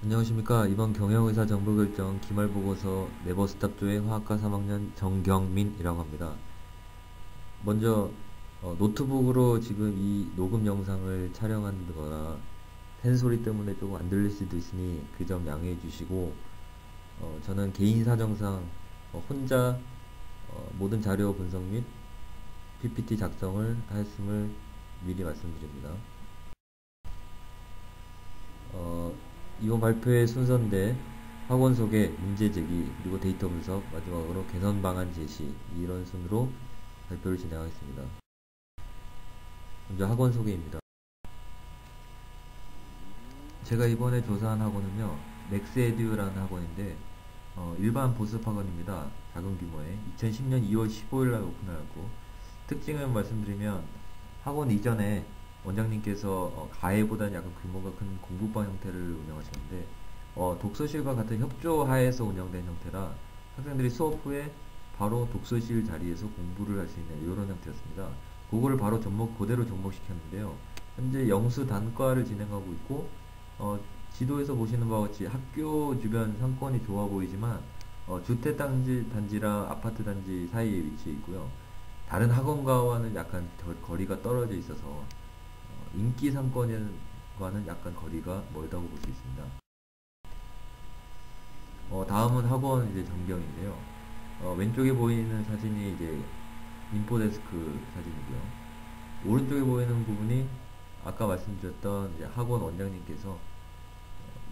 안녕하십니까. 이번 경영의사 정보결정 기말보고서 네버스탑조의 화학과 3학년 정경민이라고 합니다. 먼저 노트북으로 지금 이 녹음 영상을 촬영하는 거나 팬소리 때문에 조금 안 들릴 수도 있으니 그 점 양해해 주시고, 저는 개인 사정상 혼자 모든 자료 분석 및 PPT 작성을 하였음을 미리 말씀드립니다. 어, 이번 발표의 순서인데 학원 소개, 문제 제기, 그리고 데이터 분석, 마지막으로 개선 방안 제시, 이런 순으로 발표를 진행하겠습니다. 먼저 학원 소개입니다. 제가 이번에 조사한 학원은요, 맥스에듀라는 학원인데 일반 보습 학원입니다. 작은 규모에 2010년 2월 15일날 오픈하였고, 특징을 말씀드리면 학원 이전에 원장님께서 가해보다는 약간 규모가 큰 공부방 형태를 운영하셨는데, 독서실과 같은 협조하에서 운영된 형태라 학생들이 수업 후에 바로 독서실 자리에서 공부를 할 수 있는 이런 형태였습니다. 그거를 바로 그대로 접목시켰는데요. 현재 영수 단과를 진행하고 있고, 지도에서 보시는 바와 같이 학교 주변 상권이 좋아 보이지만 주택 단지랑 아파트 단지 사이에 위치해 있고요. 다른 학원가와는 약간 거리가 떨어져 있어서 인기 상권과는 약간 거리가 멀다고 볼 수 있습니다. 다음은 학원 이제 전경인데요. 왼쪽에 보이는 사진이 이제 인포데스크 사진이고요. 오른쪽에 보이는 부분이 아까 말씀드렸던 이제 학원 원장님께서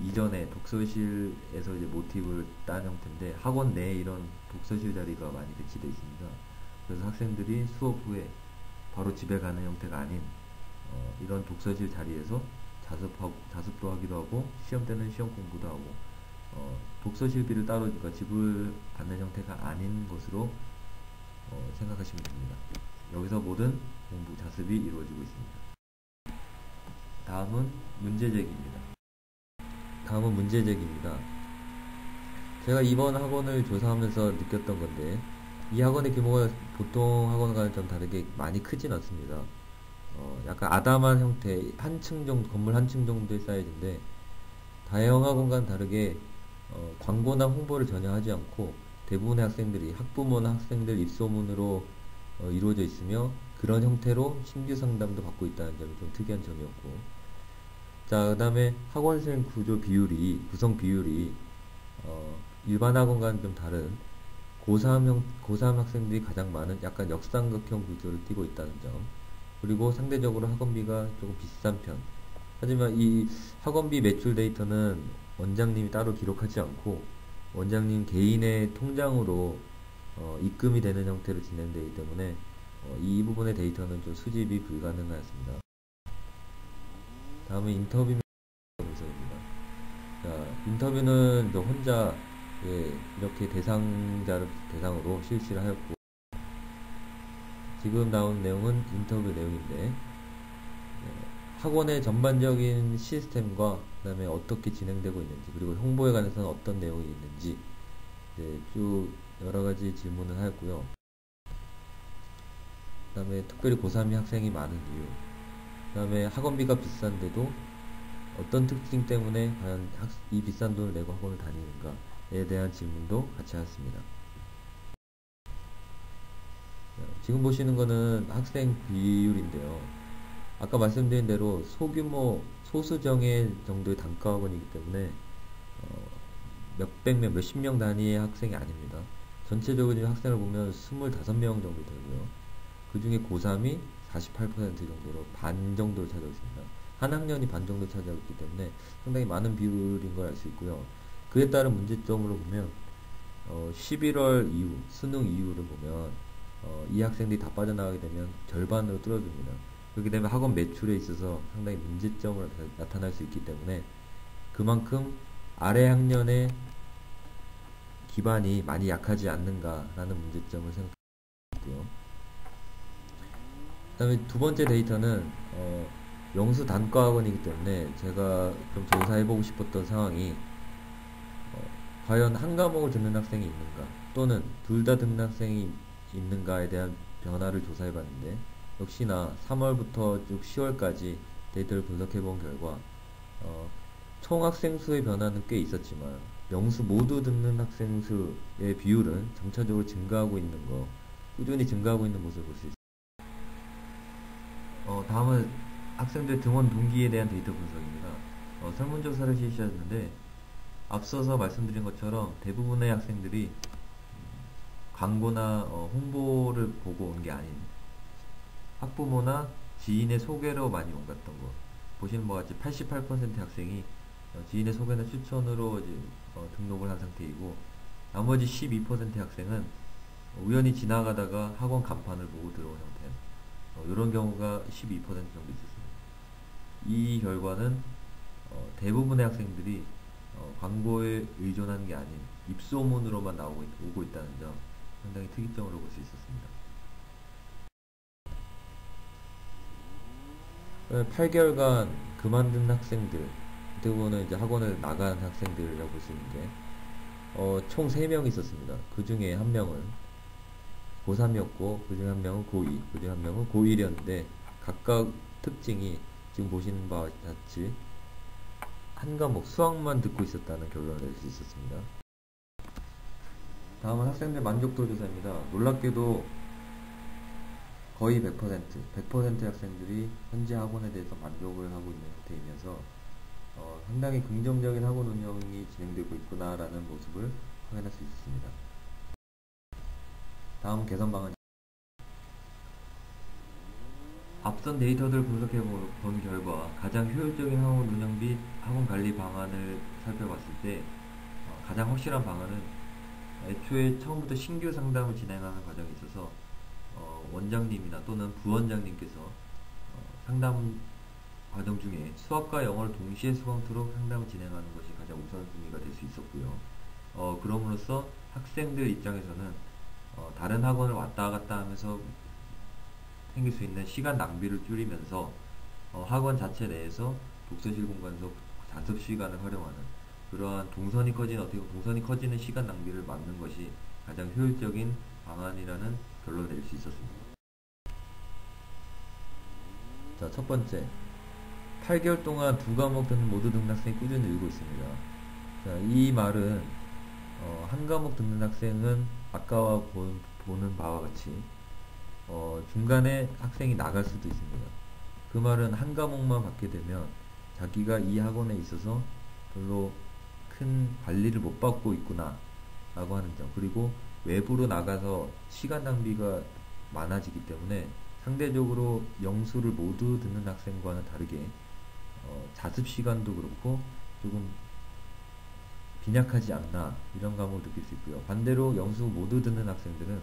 이전에 독서실에서 이제 모티브를 딴 형태인데, 학원 내에 이런 독서실 자리가 많이 배치되어 있습니다. 그래서 학생들이 수업 후에 바로 집에 가는 형태가 아닌 이런 독서실 자리에서 자습도 하기도 하고, 시험 때는 시험 공부도 하고, 독서실비를 따로, 그러니까 지불 받는 형태가 아닌 것으로 생각하시면 됩니다. 여기서 모든 공부, 자습이 이루어지고 있습니다. 다음은 문제제기입니다. 다음은 문제제기입니다. 제가 이번 학원을 조사하면서 느꼈던 건데, 이 학원의 규모가 보통 학원과는 좀 다르게 많이 크진 않습니다. 약간 아담한 형태, 한 층 정도, 건물 한 층 정도의 사이즈인데, 다형 학원과는 다르게 광고나 홍보를 전혀 하지 않고 대부분의 학생들이 학부모나 학생들 입소문으로 이루어져 있으며, 그런 형태로 신규 상담도 받고 있다는 점이 좀 특이한 점이었고, 자, 그 다음에 학원생 구성 비율이 일반 학원과는 좀 다른 고3 학생들이 가장 많은 약간 역삼각형 구조를 띠고 있다는 점, 그리고 상대적으로 학원비가 조금 비싼 편. 하지만 이 학원비 매출 데이터는 원장님이 따로 기록하지 않고 원장님 개인의 통장으로 입금이 되는 형태로 진행되기 때문에 이 부분의 데이터는 좀 수집이 불가능하였습니다. 다음은 인터뷰 분석입니다. 자, 인터뷰는 저 혼자 이렇게 대상자를 대상으로 실시를 하였고, 지금 나온 내용은 인터뷰 내용인데, 학원의 전반적인 시스템과 그 다음에 어떻게 진행되고 있는지, 그리고 홍보에 관해서는 어떤 내용이 있는지 쭉 여러가지 질문을 하였고요. 그 다음에 특별히 고3이 학생이 많은 이유, 그 다음에 학원비가 비싼데도 어떤 특징 때문에 과연 이 비싼 돈을 내고 학원을 다니는가에 대한 질문도 같이 하였습니다. 지금 보시는 거는 학생 비율인데요. 아까 말씀드린 대로 소규모 소수정예 정도의 단과학원이기 때문에 몇백 명, 몇십 명 단위의 학생이 아닙니다. 전체적으로 학생을 보면 25명 정도 되고요. 그 중에 고3이 48% 정도로 반 정도를 차지하고 있습니다. 한 학년이 반 정도 차지하고 있기 때문에 상당히 많은 비율인 걸 알 수 있고요. 그에 따른 문제점으로 보면 11월 이후, 수능 이후를 보면 이 학생들이 다 빠져나가게 되면 절반으로 줄어듭니다. 그렇게 되면 학원 매출에 있어서 상당히 문제점으로 나타날 수 있기 때문에, 그만큼 아래 학년의 기반이 많이 약하지 않는가라는 문제점을 생각했고요. 그 다음에 두 번째 데이터는 영수 단과 학원이기 때문에 제가 좀 조사해보고 싶었던 상황이 과연 한 과목을 듣는 학생이 있는가, 또는 둘 다 듣는 학생이 있는가에 대한 변화를 조사해봤는데, 역시나 3월부터 쭉 10월까지 데이터를 분석해본 결과 총 학생 수의 변화는 꽤 있었지만 영수 모두 듣는 학생 수의 비율은 점차적으로 증가하고 있는 거, 꾸준히 증가하고 있는 모습을 볼 수 있습니다. 다음은 학생들 등원 동기에 대한 데이터 분석입니다. 설문조사를 실시하였는데 앞서서 말씀드린 것처럼 대부분의 학생들이 광고나 홍보를 보고 온 게 아닌 학부모나 지인의 소개로 많이 옮겼던 거. 보시는 것 같이 88%의 학생이 지인의 소개나 추천으로 이제 등록을 한 상태이고, 나머지 12%의 학생은 우연히 지나가다가 학원 간판을 보고 들어온 형태. 이런 경우가 12% 정도 있었습니다. 이 결과는 대부분의 학생들이 광고에 의존하는 게 아닌 입소문으로만 오고 있다는 점, 상당히 특이점으로 볼 수 있었습니다. 8개월간 그만둔 학생들, 어떻게 보면 이제 학원을 나간 학생들이라고 볼 수 있는데, 총 3명이 있었습니다. 그 중에 한 명은 고3이었고, 그 중에 한 명은 고2, 그 중에 한 명은 고1이었는데, 각각 특징이 지금 보시는 바와 같이 한 과목 수학만 듣고 있었다는 결론을 낼 수 있었습니다. 다음은 학생들 만족도 조사입니다. 놀랍게도 거의 100%의 학생들이 현재 학원에 대해서 만족을 하고 있는 상태이면서 상당히 긍정적인 학원 운영이 진행되고 있구나라는 모습을 확인할 수 있습니다. 다음 개선 방안. 앞선 데이터들을 분석해 본 결과 가장 효율적인 학원 운영 및 학원 관리 방안을 살펴봤을 때 가장 확실한 방안은 애초에 처음부터 신규 상담을 진행하는 과정에 있어서 원장님이나 또는 부원장님께서 상담 과정 중에 수학과 영어를 동시에 수강토록 상담을 진행하는 것이 가장 우선순위가 될 수 있었고요. 그럼으로써 학생들 입장에서는 다른 학원을 왔다 갔다 하면서 생길 수 있는 시간 낭비를 줄이면서 학원 자체 내에서 독서실 공간에서 자습 시간을 활용하는 그러한 동선이 커지는 시간 낭비를 막는 것이 가장 효율적인 방안이라는 결론을 낼 수 있었습니다. 자, 첫 번째, 8개월 동안 2과목 듣는 모두 듣는 학생이 꾸준히 늘고 있습니다. 자, 이 말은 한 과목 듣는 학생은 아까 보는 바와 같이 중간에 학생이 나갈 수도 있습니다. 그 말은 한 과목만 받게 되면 자기가 이 학원에 있어서 별로 큰 관리를 못 받고 있구나 라고 하는 점, 그리고 외부로 나가서 시간 낭비가 많아지기 때문에 상대적으로 영수를 모두 듣는 학생과는 다르게 자습 시간도 그렇고 조금 빈약하지 않나 이런 감을 느낄 수 있고요. 반대로 영수 모두 듣는 학생들은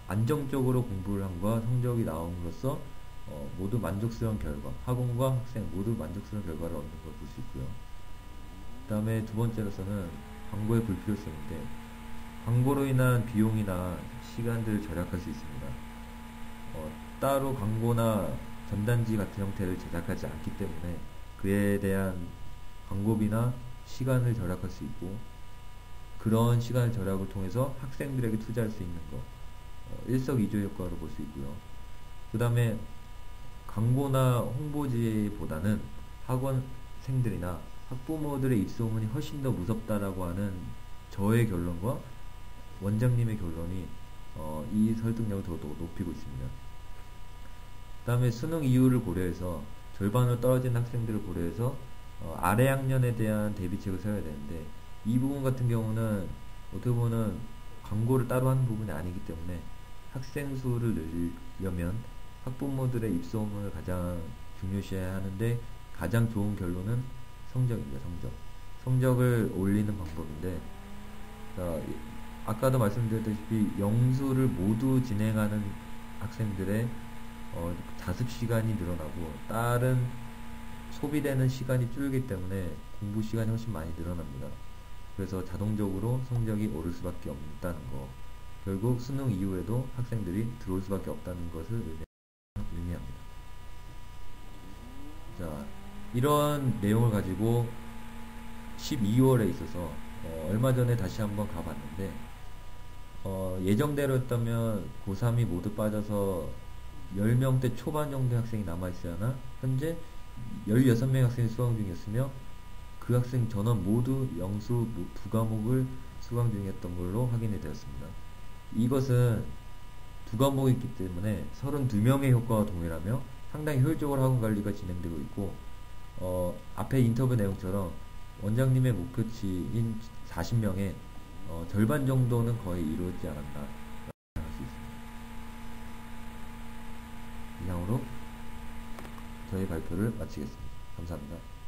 안정적으로 공부를 함과 성적이 나옴으로써 모두 만족스러운 결과, 학원과 학생 모두 만족스러운 결과를 얻는 걸 볼 수 있고요. 그 다음에 두 번째로서는 광고의 불필요성인데, 광고로 인한 비용이나 시간들을 절약할 수 있습니다. 따로 광고나 전단지 같은 형태를 제작하지 않기 때문에 그에 대한 광고비나 시간을 절약할 수 있고, 그런 시간 절약을 통해서 학생들에게 투자할 수 있는 것, 일석이조 효과로 볼 수 있고요. 그 다음에 광고나 홍보지보다는 학원생들이나 학부모들의 입소문이 훨씬 더 무섭다라고 하는 저의 결론과 원장님의 결론이 이 설득력을 더 높이고 있습니다. 그 다음에 수능 이유를 고려해서 절반으로 떨어진 학생들을 고려해서 아래 학년에 대한 대비책을 세워야 되는데, 이 부분 같은 경우는 어떻게 보면 광고를 따로 하는 부분이 아니기 때문에 학생 수를 늘려면 학부모들의 입소문을 가장 중요시해야 하는데, 가장 좋은 결론은 성적입니다. 성적을 올리는 방법인데, 자, 아까도 말씀드렸다시피 영수를 모두 진행하는 학생들의 자습 시간이 늘어나고 다른 소비되는 시간이 줄기 때문에 공부 시간이 훨씬 많이 늘어납니다. 그래서 자동적으로 성적이 오를 수밖에 없다는 거, 결국 수능 이후에도 학생들이 들어올 수밖에 없다는 것을 의미합니다. 자, 이런 내용을 가지고 12월에 있어서 얼마 전에 다시 한번 가봤는데, 예정대로였다면 고3이 모두 빠져서 10명대 초반 정도 학생이 남아있어야 하나, 현재 16명의 학생이 수강 중이었으며 그 학생 전원 모두 영수 두 과목을 수강 중이었던 걸로 확인이 되었습니다. 이것은 두 과목이 있기 때문에 32명의 효과와 동일하며 상당히 효율적으로 학원 관리가 진행되고 있고, 앞에 인터뷰 내용처럼 원장님의 목표치인 40명의 절반 정도는 거의 이루어지지 않았나 할 수 있습니다. 이상으로 저희 발표를 마치겠습니다. 감사합니다.